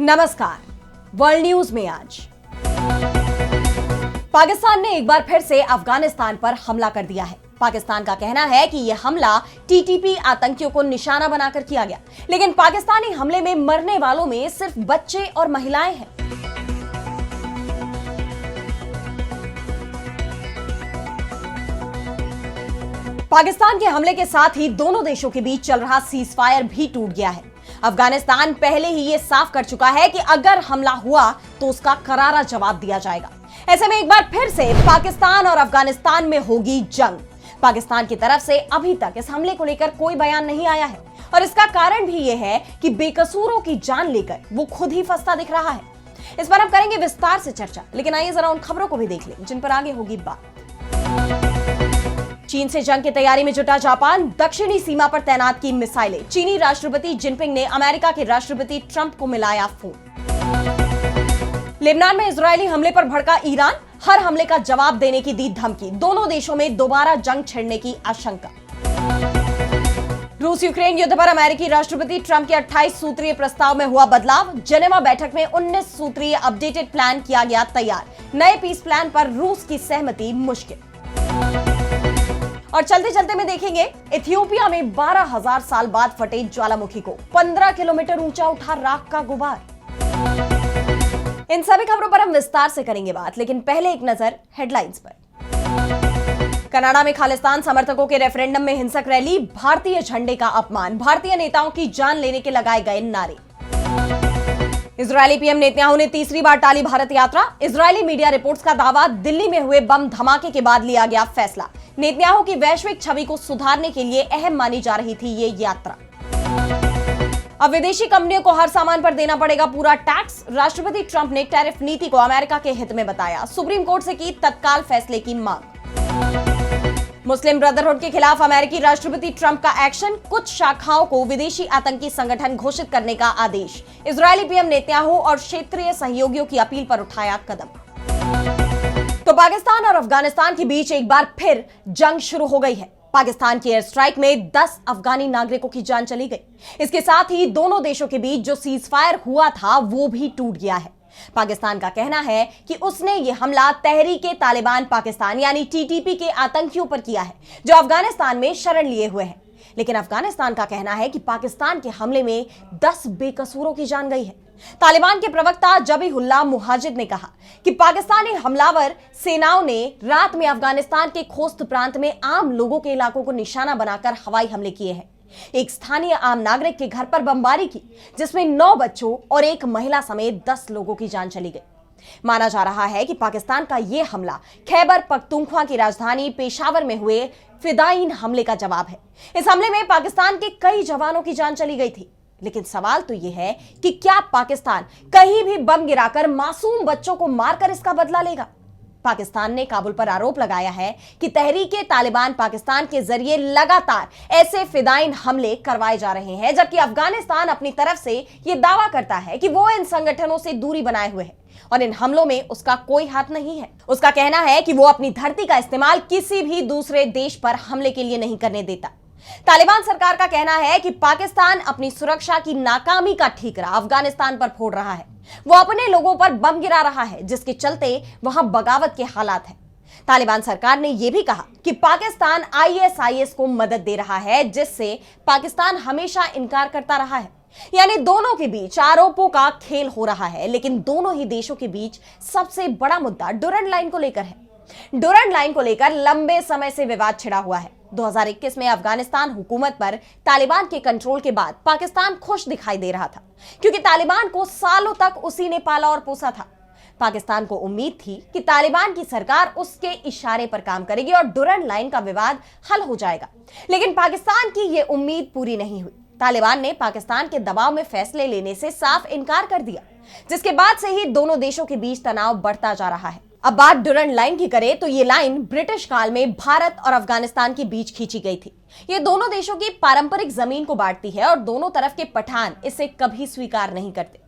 नमस्कार। World news में आज पाकिस्तान ने एक बार फिर से अफगानिस्तान पर हमला कर दिया है। पाकिस्तान का कहना है कि यह हमला टीटीपी आतंकियों को निशाना बनाकर किया गया, लेकिन पाकिस्तानी हमले में मरने वालों में सिर्फ बच्चे और महिलाएं हैं। पाकिस्तान के हमले के साथ ही दोनों देशों के बीच चल रहा सीज फायर भी टूट गया है। अफगानिस्तान पहले ही ये साफ कर चुका है कि अगर हमला हुआ तो उसका करारा जवाब दिया जाएगा। ऐसे में एक बार फिर से पाकिस्तान और अफगानिस्तान में होगी जंग। पाकिस्तान की तरफ से अभी तक इस हमले को लेकर कोई बयान नहीं आया है और इसका कारण भी यह है कि बेकसूरों की जान लेकर वो खुद ही फंसता दिख रहा है। इस पर हम करेंगे विस्तार से चर्चा, लेकिन आइए जरा उन खबरों को भी देख लें जिन पर आगे होगी बात। चीन से जंग की तैयारी में जुटा जापान, दक्षिणी सीमा पर तैनात की मिसाइलें। चीनी राष्ट्रपति जिनपिंग ने अमेरिका के राष्ट्रपति ट्रंप को मिलाया फोन। लेबनान में इजरायली हमले पर भड़का ईरान, हर हमले का जवाब देने की दी धमकी। दोनों देशों में दोबारा जंग छिड़ने की आशंका। रूस यूक्रेन युद्ध पर अमेरिकी राष्ट्रपति ट्रंप के 28 सूत्रीय प्रस्ताव में हुआ बदलाव। जेनेवा बैठक में 19 सूत्रीय अपडेटेड प्लान किया गया तैयार। नए पीस प्लान पर रूस की सहमति मुश्किल। और चलते चलते में देखेंगे इथियोपिया में 12,000 साल बाद फटे ज्वालामुखी को 15 किलोमीटर ऊंचा उठा राख का गुबार। इन सभी खबरों पर हम विस्तार से करेंगे बात, लेकिन पहले एक नजर हेडलाइंस पर। कनाडा में खालिस्तान समर्थकों के रेफरेंडम में हिंसक रैली, भारतीय झंडे का अपमान, भारतीय नेताओं की जान लेने के लगाए गए नारे। इजरायली पीएम नेतन्याहू ने तीसरी बार टाली भारत यात्रा। इजरायली मीडिया रिपोर्ट्स का दावा, दिल्ली में हुए बम धमाके के बाद लिया गया फैसला। नेतन्याहू की वैश्विक छवि को सुधारने के लिए अहम मानी जा रही थी ये यात्रा। अब विदेशी कंपनियों को हर सामान पर देना पड़ेगा पूरा टैक्स। राष्ट्रपति ट्रंप ने टैरिफ नीति को अमेरिका के हित में बताया। सुप्रीम कोर्ट से की तत्काल फैसले की मांग। मुस्लिम ब्रदरहुड के खिलाफ अमेरिकी राष्ट्रपति ट्रंप का एक्शन, कुछ शाखाओं को विदेशी आतंकी संगठन घोषित करने का आदेश। इजरायली पीएम नेतन्याहू और क्षेत्रीय सहयोगियों की अपील पर उठाया कदम। तो पाकिस्तान और अफगानिस्तान के बीच एक बार फिर जंग शुरू हो गई है। पाकिस्तान की एयर स्ट्राइक में 10 अफगानी नागरिकों की जान चली गई। इसके साथ ही दोनों देशों के बीच जो सीज फायर हुआ था वो भी टूट गया है। पाकिस्तान का कहना है कि उसने ये हमला तहरीके तालिबान पाकिस्तान यानी टीटीपी के आतंकियों पर किया है, जो अफगानिस्तान में शरण लिए हुए हैं। लेकिन अफगानिस्तान का कहना है कि पाकिस्तान के हमले में 10 बेकसूरों की जान गई है। तालिबान के प्रवक्ता जबीहुल्लाह मुहाजिर ने कहा कि पाकिस्तानी हमलावर सेनाओं ने रात में अफगानिस्तान के खोस्त प्रांत में आम लोगों के इलाकों को निशाना बनाकर हवाई हमले किए हैं। एक स्थानीय आम नागरिक के घर पर बमबारी की, जिसमें 9 बच्चों और एक महिला समेत 10 लोगों की जान चली गई। माना जा रहा है कि पाकिस्तान का यह हमला खैबर पख्तूनख्वा की राजधानी पेशावर में हुए फिदायीन हमले का जवाब है। इस हमले में पाकिस्तान के कई जवानों की जान चली गई थी, लेकिन सवाल तो यह है कि क्या पाकिस्तान कहीं भी बम गिराकर मासूम बच्चों को मारकर इसका बदला लेगा? पाकिस्तान ने काबुल पर आरोप लगाया है कि तहरीके तालिबान पाकिस्तान के जरिए लगातार ऐसे फिदायीन हमले करवाए जा रहे हैं, जबकि अफगानिस्तान अपनी तरफ से यह दावा करता है कि वो इन संगठनों से दूरी बनाए हुए है और इन हमलों में उसका कोई हाथ नहीं है। उसका कहना है कि वो अपनी धरती का इस्तेमाल किसी भी दूसरे देश पर हमले के लिए नहीं करने देता। तालिबान सरकार का कहना है कि पाकिस्तान अपनी सुरक्षा की नाकामी का ठीकरा अफगानिस्तान पर फोड़ रहा है। वो अपने लोगों पर बम गिरा रहा है, जिसके चलते वहां बगावत के हालात हैं। तालिबान सरकार ने यह भी कहा कि पाकिस्तान आईएसआईएस को मदद दे रहा है, जिससे पाकिस्तान हमेशा इनकार करता रहा है। यानी दोनों के बीच आरोपों का खेल हो रहा है, लेकिन दोनों ही देशों के बीच सबसे बड़ा मुद्दा डुरंड लाइन को लेकर है। डुरंड लाइन को लेकर लंबे समय से विवाद छिड़ा हुआ है। 2021 में अफगानिस्तान हुकूमत पर तालिबान के कंट्रोल के बाद पाकिस्तान खुश दिखाई दे रहा था, क्योंकि तालिबान को सालों तक उसी ने पाला और पोसा था। पाकिस्तान को उम्मीद थी कि तालिबान की सरकार उसके इशारे पर काम करेगी और डुरंड लाइन का विवाद हल हो जाएगा, लेकिन पाकिस्तान की यह उम्मीद पूरी नहीं हुई। तालिबान ने पाकिस्तान के दबाव में फैसले लेने से साफ इनकार कर दिया, जिसके बाद से ही दोनों देशों के बीच तनाव बढ़ता जा रहा है। अब बात डुरंड लाइन की करें तो ये लाइन ब्रिटिश काल में भारत और अफगानिस्तान के बीच खींची गई थी। ये दोनों देशों की पारंपरिक जमीन को बांटती है और दोनों तरफ के पठान इसे कभी स्वीकार नहीं करते।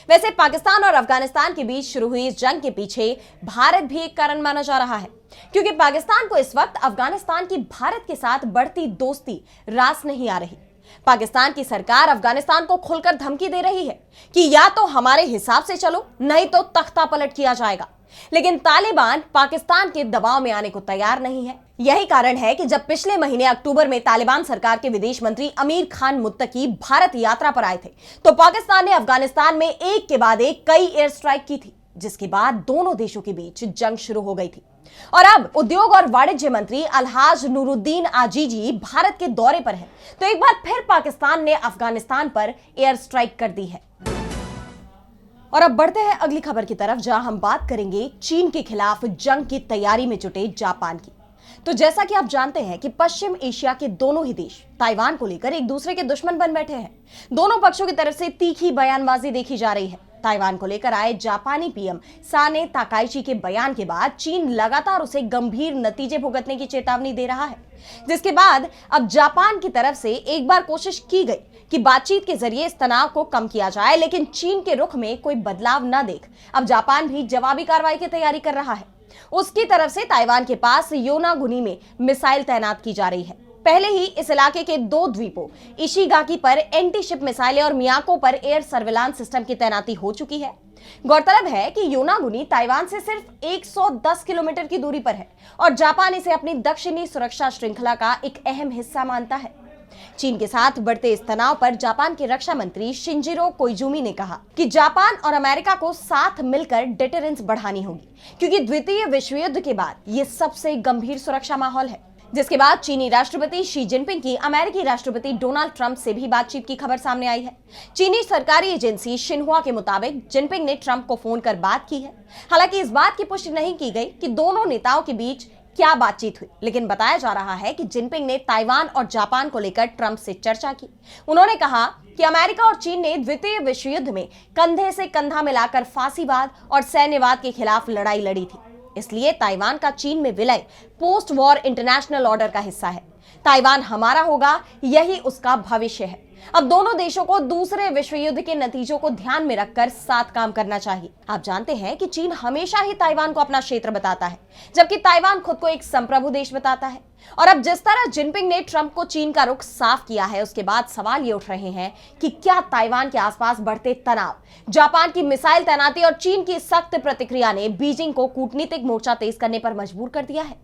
वैसे पाकिस्तान और अफगानिस्तान के बीच शुरू हुई इस जंग के पीछे भारत भी एक कारण माना जा रहा है, क्योंकि पाकिस्तान को इस वक्त अफगानिस्तान की भारत के साथ बढ़ती दोस्ती रास नहीं आ रही। पाकिस्तान की सरकार अफगानिस्तान को खुलकर धमकी दे रही है कि या तो हमारे हिसाब से चलो, नहीं तो तख्ता पलट किया जाएगा। लेकिन तालिबान पाकिस्तान के दबाव में आने को तैयार नहीं है। यही कारण है कि जब पिछले महीने अक्टूबर में तालिबान सरकार के विदेश मंत्री अमीर खान मुत्तकी भारत यात्रा पर आए थे, तो पाकिस्तान ने अफगानिस्तान में एक के बाद एक कई एयर स्ट्राइक की थी, जिसके बाद दोनों देशों के बीच जंग शुरू हो गई थी। और अब उद्योग और वाणिज्य मंत्री अलहाज नूरुद्दीन आजीजी भारत के दौरे पर हैं, तो एक बार फिर पाकिस्तान ने अफगानिस्तान पर एयर स्ट्राइक कर दी है। और अब बढ़ते हैं अगली खबर की तरफ, जहां हम बात करेंगे चीन के खिलाफ जंग की तैयारी में जुटे जापान की। तो जैसा कि आप जानते हैं कि पश्चिम एशिया के दोनों ही देश ताइवान को लेकर एक दूसरे के दुश्मन बन बैठे हैं। दोनों पक्षों की तरफ से तीखी बयानबाजी देखी जा रही है। ताइवान को लेकर आए जापानी पीएम साने ताकाइची के बयान के बाद चीन लगातार उसे गंभीर नतीजे भुगतने की चेतावनी दे रहा है, जिसके बाद अब जापान की तरफ से एक बार कोशिश की गई कि बातचीत के जरिए इस तनाव को कम किया जाए, लेकिन चीन के रुख में कोई बदलाव न देख अब जापान भी जवाबी कार्रवाई की तैयारी कर रहा है। उसकी तरफ से ताइवान के पास योनागुनी में मिसाइल तैनात की जा रही है। पहले ही इस इलाके के 2 द्वीपों इशिगाकी पर एंटी शिप मिसाइलें और मियाको पर एयर सर्विलांस सिस्टम की तैनाती हो चुकी है। गौरतलब है कि योनागुनी ताइवान से सिर्फ 110 किलोमीटर की दूरी पर है और जापान इसे अपनी दक्षिणी सुरक्षा श्रृंखला का एक अहम हिस्सा मानता है। चीन के साथ बढ़ते इस तनाव पर जापान के रक्षा मंत्री शिंजिरो कोइजुमी ने कहा कि जापान और अमेरिका को साथ मिलकर डिटरेंस बढ़ानी होगी, क्योंकि द्वितीय विश्व युद्ध के बाद ये सबसे गंभीर सुरक्षा माहौल है। जिसके बाद चीनी राष्ट्रपति शी जिनपिंग की अमेरिकी राष्ट्रपति डोनाल्ड ट्रंप से भी बातचीत की खबर सामने आई है। चीनी सरकारी एजेंसी शिन्हुआ के मुताबिक जिनपिंग ने ट्रंप को फोन कर बात की है। हालांकि इस बात की पुष्टि नहीं की गई कि दोनों नेताओं के बीच क्या बातचीत हुई, लेकिन बताया जा रहा है कि जिनपिंग ने ताइवान और जापान को लेकर ट्रंप से चर्चा की। उन्होंने कहा कि अमेरिका और चीन ने द्वितीय विश्व युद्ध में कंधे से कंधा मिलाकर फांसीवाद और सैन्यवाद के खिलाफ लड़ाई लड़ी थी, इसलिए ताइवान का चीन में विलय पोस्ट वॉर इंटरनेशनल ऑर्डर का हिस्सा है। ताइवान हमारा होगा, यही उसका भविष्य है। अब दोनों देशों को दूसरे विश्व युद्ध के नतीजों को ध्यान में रखकर साथ काम करना चाहिए। आप जानते हैं कि चीन हमेशा ही ताइवान को अपना क्षेत्र बताता है, जबकि ताइवान खुद को एक संप्रभु देश बताता है। और अब जिस तरह जिनपिंग ने ट्रंप को चीन का रुख साफ किया है, उसके बाद सवाल ये उठ रहे हैं कि क्या ताइवान के आसपास बढ़ते तनाव, जापान की मिसाइल तैनाती और चीन की सख्त प्रतिक्रिया ने बीजिंग को कूटनीतिक मोर्चा तेज करने पर मजबूर कर दिया है।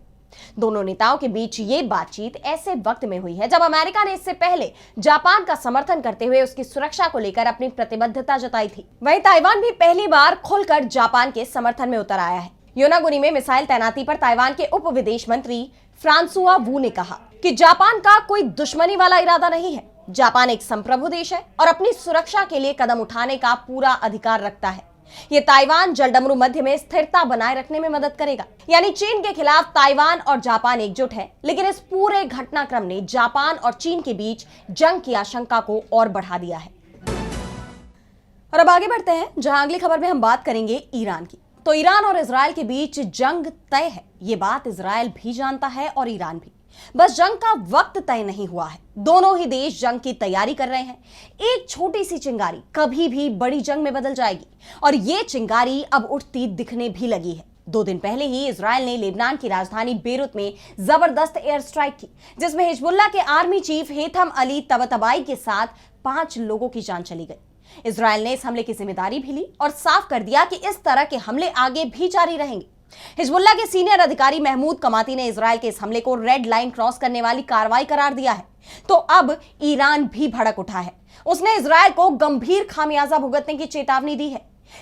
दोनों नेताओं के बीच ये बातचीत ऐसे वक्त में हुई है जब अमेरिका ने इससे पहले जापान का समर्थन करते हुए उसकी सुरक्षा को लेकर अपनी प्रतिबद्धता जताई थी। वहीं ताइवान भी पहली बार खुलकर जापान के समर्थन में उतर आया है। योनागुनी में मिसाइल तैनाती पर ताइवान के उप विदेश मंत्री फ्रांसुआ वू ने कहा कि जापान का कोई दुश्मनी वाला इरादा नहीं है। जापान एक संप्रभु देश है और अपनी सुरक्षा के लिए कदम उठाने का पूरा अधिकार रखता है। ये ताइवान जलडमरू मध्य में स्थिरता बनाए रखने में मदद करेगा। यानी चीन के खिलाफ ताइवान और जापान एकजुट है, लेकिन इस पूरे घटनाक्रम ने जापान और चीन के बीच जंग की आशंका को और बढ़ा दिया है। और अब आगे बढ़ते हैं, जहां अगली खबर में हम बात करेंगे ईरान की। तो ईरान और इजराइल के बीच जंग तय है, ये बात इजराइल भी जानता है और ईरान भी। बस जंग का वक्त तय नहीं हुआ है। दोनों ही देश जंग की तैयारी कर रहे हैं। एक छोटी सी चिंगारी कभी भी बड़ी जंग में बदल जाएगी और ये चिंगारी अब उठती दिखने भी लगी है। 2 दिन पहले ही इजराइल ने लेबनान की राजधानी बेरूत में जबरदस्त एयर स्ट्राइक की, जिसमें हिजबुल्लाह के आर्मी चीफ हेथम अली तबतबाई के साथ 5 लोगों की जान चली गई। इजराइल ने इस हमले की जिम्मेदारी भी ली और साफ कर दिया कि इस तरह के हमले आगे भी जारी रहेंगे। हिजबुल्लाह के सीनियर अधिकारी महमूद कमाती ने इजराइल के इस हमले को रेड लाइन क्रॉस करने वाली कार्रवाई करार दिया है। तो अब ईरान भी भड़क उठा है। उसने इजराइल को गंभीर खामियाजा भुगतने की चेतावनी दी है।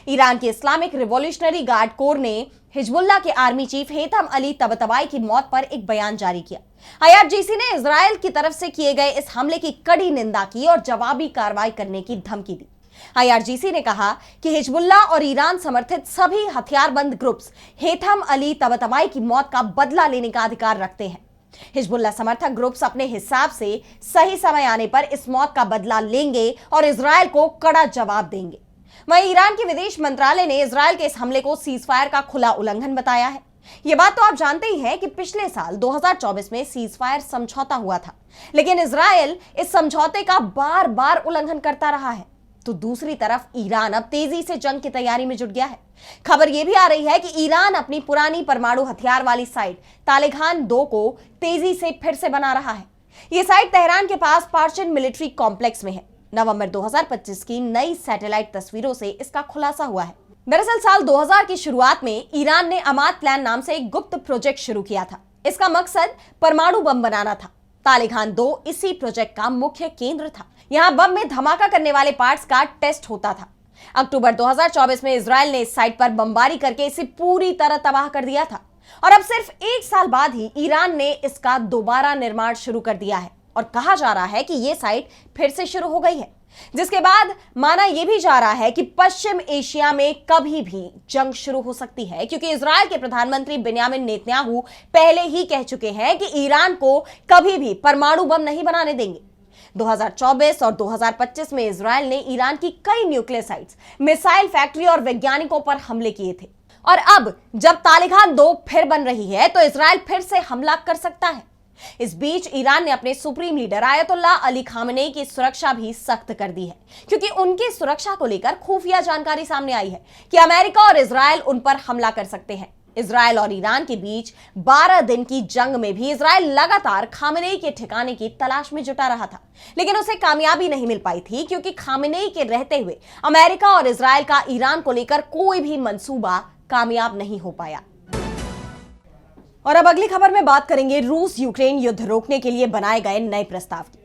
ईरान के इस्लामिक रिवॉल्यूशनरी गार्ड कोर ने हिजबुल्लाह के आर्मी चीफ हेथम अली तबतबाई की मौत पर एक बयान जारी किया। आईआरजीसी ने इजराइल की तरफ से किए गए इस हमले की कड़ी निंदा की और जवाबी कार्रवाई करने की धमकी दी। आईआरजीसी ने कहा कि हिजबुल्लाह और ईरान समर्थित सभी हथियारबंद ग्रुप्स हेथम अली तबतबाई की मौत का बदला लेने का अधिकार रखते हैं। हिजबुल्लाह समर्थक ग्रुप्स अपने हिसाब से सही समय आने पर इस मौत का बदला लेंगे और इजराइल को कड़ा जवाब देंगे। वहीं ईरान के विदेश मंत्रालय ने इजराइल के इस हमले को सीजफायर का खुला उल्लंघन बताया है। यह बात तो आप जानते ही हैं कि पिछले साल 2024 में सीजफायर समझौता हुआ था, लेकिन इजराइल इस समझौते का बार बार उल्लंघन करता रहा है। तो दूसरी तरफ ईरान अब तेजी से जंग की तैयारी में जुट गया है। खबर यह भी आ रही है कि ईरान अपनी पुरानी परमाणु हथियार वाली साइट तालेगान 2 को तेजी से फिर से बना रहा है। ये साइट तेहरान के पास पार्चिन मिलिट्री कॉम्प्लेक्स में है। नवंबर 2025 की नई सैटेलाइट तस्वीरों से इसका खुलासा हुआ है। दरअसल साल 2000 की शुरुआत में ईरान ने अमाद प्लान नाम से एक गुप्त प्रोजेक्ट शुरू किया था। इसका मकसद परमाणु बम बनाना था। तालिबान 2 इसी प्रोजेक्ट का मुख्य केंद्र था। यहां बम में धमाका करने वाले पार्ट्स का टेस्ट होता था। अक्टूबर 2024 में इजराइल ने इस साइट पर बमबारी करके इसे पूरी तरह तबाह कर दिया था और अब सिर्फ एक साल बाद ही ईरान ने इसका दोबारा निर्माण शुरू कर दिया है और कहा जा रहा है कि यह साइट फिर से शुरू हो गई है, जिसके बाद माना यह भी जा रहा है कि पश्चिम एशिया में कभी भी जंग शुरू हो सकती है, क्योंकि इजराइल के प्रधानमंत्री बेंयामिन नेतन्याहू पहले ही कह चुके हैं कि ईरान को कभी भी परमाणु बम नहीं बनाने देंगे। 2024 और 2025 में इजराइल ने ईरान की कई न्यूक्लियर साइट्स, मिसाइल फैक्ट्री और वैज्ञानिकों पर हमले किए थे और अब जब तालिबान 2 फिर बन रही है तो इजराइल फिर से हमला कर सकता है। इस बीच ईरान ने अपने supreme leader Ayatollah Ali Khamenei की सुरक्षा भी सख्त कर दी है, क्योंकि उनकी सुरक्षा को लेकर खुफिया जानकारी सामने आई है कि अमेरिका और इजराइल उन पर हमला कर सकते हैं। इजराइल और ईरान के बीच 12 दिन की जंग में भी इजराइल लगातार खामेनेई के ठिकाने की तलाश में जुटा रहा था, लेकिन उसे कामयाबी नहीं मिल पाई थी, क्योंकि खामेनेई के रहते हुए अमेरिका और इजराइल का ईरान को लेकर कोई भी मंसूबा कामयाब नहीं हो पाया। और अब अगली खबर में बात करेंगे रूस यूक्रेन युद्ध रोकने के लिए बनाए गए नए प्रस्ताव की।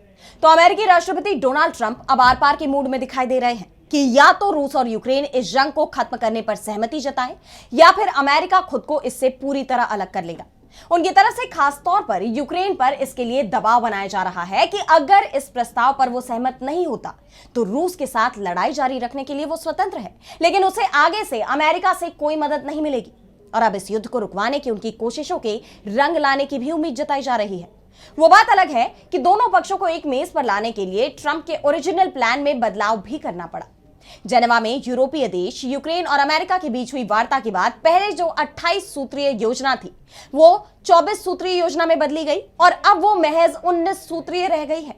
तो अमेरिकी राष्ट्रपति डोनाल्ड ट्रंप अब आर पार के मूड में दिखाई दे रहे हैं कि या तो रूस और यूक्रेन इस जंग को खत्म करने पर सहमति जताए या फिर अमेरिका खुद को इससे पूरी तरह अलग कर लेगा। उनकी तरफ से खास तौर पर यूक्रेन पर इसके लिए दबाव बनाया जा रहा है कि अगर इस प्रस्ताव पर वो सहमत नहीं होता तो रूस के साथ लड़ाई जारी रखने के लिए वो स्वतंत्र है, लेकिन उसे आगे से अमेरिका से कोई मदद नहीं मिलेगी। और अब इस युद्ध को रुकवाने की उनकी कोशिशों के रंग लाने की भी उम्मीद जताई जा रही है। वो बात अलग है कि दोनों पक्षों को एक मेज पर लाने के लिए ट्रंप के ओरिजिनल प्लान में बदलाव भी करना पड़ा। जेनेवा में यूरोपीय देश, यूक्रेन और अमेरिका के बीच हुई वार्ता के बाद पहले जो 28 सूत्रीय योजना थी वो 24 सूत्रीय योजना में बदली गई और अब वो महज 19 सूत्रीय रह गई है।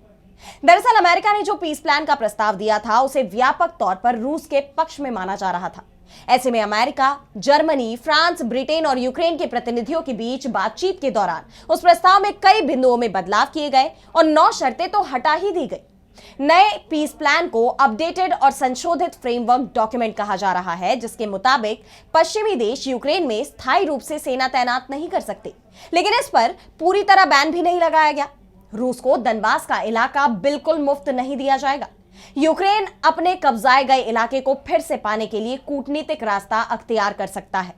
दरअसल अमेरिका ने जो पीस प्लान का प्रस्ताव दिया था उसे व्यापक तौर पर रूस के पक्ष में माना जा रहा था। ऐसे में अमेरिका, जर्मनी, फ्रांस, ब्रिटेन और यूक्रेन के प्रतिनिधियों के बीच बातचीत के दौरान उस प्रस्ताव में कई बिंदुओं में बदलाव किए गए और 9 शर्तें तो हटा ही दी गई। नए पीस प्लान को अपडेटेड और संशोधित फ्रेमवर्क डॉक्यूमेंट कहा जा रहा है, जिसके मुताबिक पश्चिमी देश यूक्रेन में स्थायी रूप से सेना तैनात नहीं कर सकते, लेकिन इस पर पूरी तरह बैन भी नहीं लगाया गया। रूस को दनबास का इलाका बिल्कुल मुफ्त नहीं दिया जाएगा। यूक्रेन अपने कब्जाए गए इलाके को फिर से पाने के लिए कूटनीतिक रास्ता अख्तियार कर सकता है।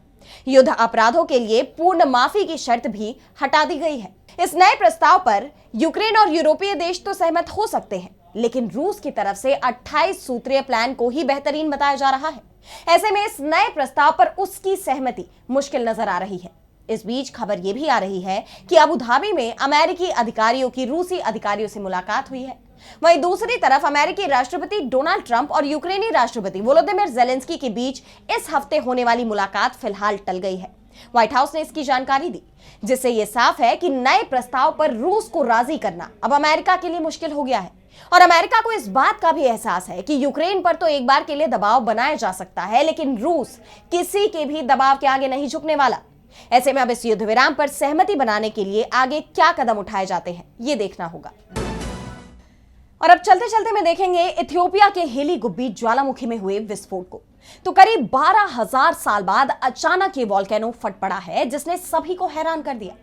युद्ध अपराधों के लिए पूर्ण माफी की शर्त भी हटा दी गई है। इस नए प्रस्ताव पर यूक्रेन और यूरोपीय देश तो सहमत हो सकते हैं, लेकिन रूस की तरफ से 28 सूत्रीय प्लान को ही बेहतरीन बताया जा रहा है। ऐसे में इस नए प्रस्ताव पर उसकी सहमति मुश्किल नजर आ रही है। इस बीच खबर यह भी आ रही है कि अबू धाबी में अमेरिकी अधिकारियों की रूसी अधिकारियों से मुलाकात हुई है। वहीं दूसरी तरफ अमेरिकी राष्ट्रपति डोनाल्ड ट्रंप और यूक्रेनी राष्ट्रपति वोलोदिमीर ज़ेलेंस्की के बीच इस हफ्ते होने वाली मुलाकात फिलहाल टल गई है। व्हाइट हाउस ने इसकी जानकारी दी, जिससे यह साफ है कि नए प्रस्ताव पर रूस को राजी करना अब अमेरिका के लिए मुश्किल हो गया है। और अमेरिका को इस बात का भी एहसास है कि यूक्रेन पर तो एक बार के लिए दबाव बनाया जा सकता है, लेकिन रूस किसी के भी दबाव के आगे नहीं झुकने वाला। ऐसे में अब इस युद्ध विराम पर सहमति बनाने के लिए आगे क्या कदम उठाए जाते हैं, ये देखना होगा। और अब चलते चलते में देखेंगे इथियोपिया के हेली गुब्बी ज्वालामुखी में हुए विस्फोट को। तो करीब 12,000 साल बाद अचानक ये वॉल्केनो फट पड़ा है, जिसने सभी को हैरान कर दिया।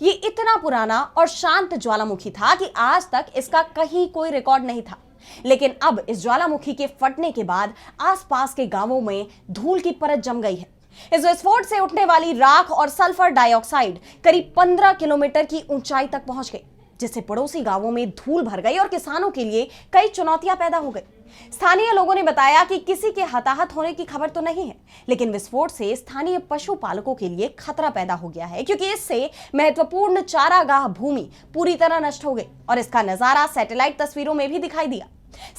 ये इतना पुराना और शांत ज्वालामुखी था कि आज तक इसका कहीं कोई रिकॉर्ड नहीं था, लेकिन अब इस ज्वालामुखी के फटने के बाद आसपास के गांवों में धूल की परत जम गई है। इस विस्फोट से उठने वाली राख और सल्फर डाइऑक्साइड करीब 15 किलोमीटर की ऊंचाई तक पहुंच गई, जिससे पड़ोसी गांवों में धूल भर गई और किसानों के लिए कई चुनौतियां पैदा हो गई। स्थानीय लोगों ने बताया कि किसी के हताहत होने की खबर तो नहीं है, लेकिन विस्फोट से स्थानीय पशुपालकों के लिए खतरा पैदा हो गया है, क्योंकि इससे महत्वपूर्ण चारागाह भूमि पूरी तरह नष्ट हो गई। और इसका नजारा सैटेलाइट तस्वीरों में भी दिखाई दिया।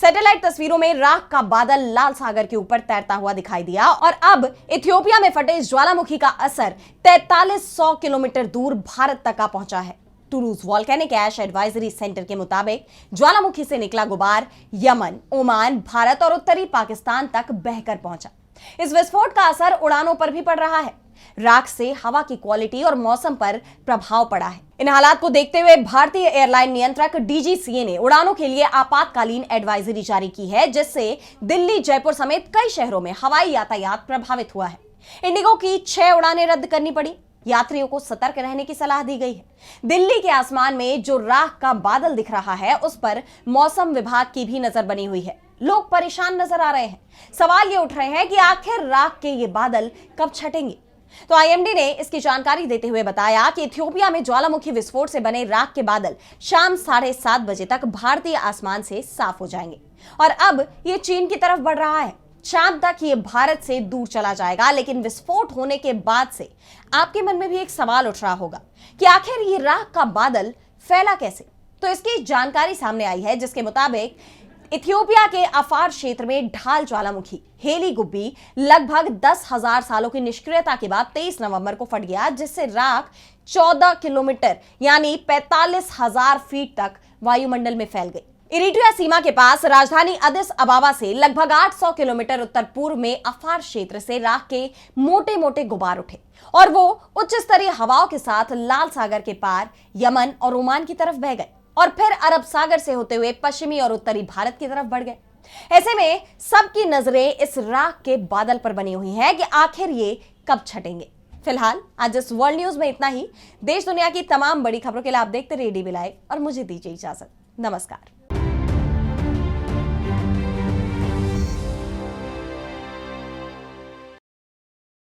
सैटेलाइट तस्वीरों में राख का बादल लाल सागर के ऊपर तैरता हुआ दिखाई दिया। और अब इथियोपिया में फटे इस ज्वालामुखी का असर 4300 किलोमीटर दूर भारत तक आ पहुंचा है। Toulouse volcanic ash advisory centre के मुताबिक ज्वालामुखी से निकला गुबार यमन, ओमान, भारत और उत्तरी पाकिस्तान तक बहकर पहुंचा। इस विस्फोट का असर उड़ानों पर भी पड़ रहा है। राख से हवा की क्वालिटी और मौसम पर प्रभाव पड़ा है। इन हालात को देखते हुए भारतीय एयरलाइन नियंत्रक डीजीसीए ने उड़ानों के लिए आपातकालीन एडवाइजरी जारी की है, जिससे दिल्ली, जयपुर समेत कई शहरों में हवाई यातायात प्रभावित हुआ है। इंडिगो की 6 उड़ानें रद्द करनी पड़ी। यात्रियों को सतर्क रहने की सलाह दी गई है। दिल्ली के आसमान में जो राख का बादल दिख रहा है, उस पर मौसम विभाग की भी नजर बनी हुई है। लोग परेशान नजर आ रहे हैं। सवाल ये उठ रहे हैं कि आखिर राख के ये बादल कब छटेंगे। तो आईएमडी ने इसकी जानकारी देते हुए बताया कि इथियोपिया में ज्वालामुखी विस्फोट से बने राख के बादल शाम 7:30 बजे तक भारतीय आसमान से साफ हो जाएंगे और अब ये चीन की तरफ बढ़ रहा है। शाम तक ये भारत से दूर चला जाएगा, लेकिन विस्फोट होने के बाद से आपके मन में भी एक सवाल उठ रहा होगा कि आखिर ये राख का बादल फैला कैसे। तो इसकी जानकारी सामने आई है, जिसके मुताबिक इथियोपिया के अफार क्षेत्र में ढाल ज्वालामुखी हेली गुब्बी लगभग 10,000 सालों की निष्क्रियता के बाद 23 नवंबर को फट गया, जिससे राख 14 किलोमीटर यानी 45,000 फीट तक वायुमंडल में फैल गई। इरिट्रिया सीमा के पास राजधानी अदिस अबाबा से लगभग 800 किलोमीटर उत्तर पूर्व में अफार क्षेत्र से राख के मोटे मोटे गुबार उठे और वो उच्च स्तरीय हवाओं के साथ लाल सागर के पार यमन और ओमान की तरफ बह गए और फिर अरब सागर से होते हुए पश्चिमी और उत्तरी भारत की तरफ बढ़ गए। ऐसे में सबकी नजरें इस राख के बादल पर बनी हुई हैं कि आखिर ये कब छटेंगे। फिलहाल आज इस वर्ल्ड न्यूज में इतना ही। देश दुनिया की तमाम बड़ी खबरों के लिए आप देखते रहिए डीबी लाइव और मुझे दीजिए इजाजत। नमस्कार।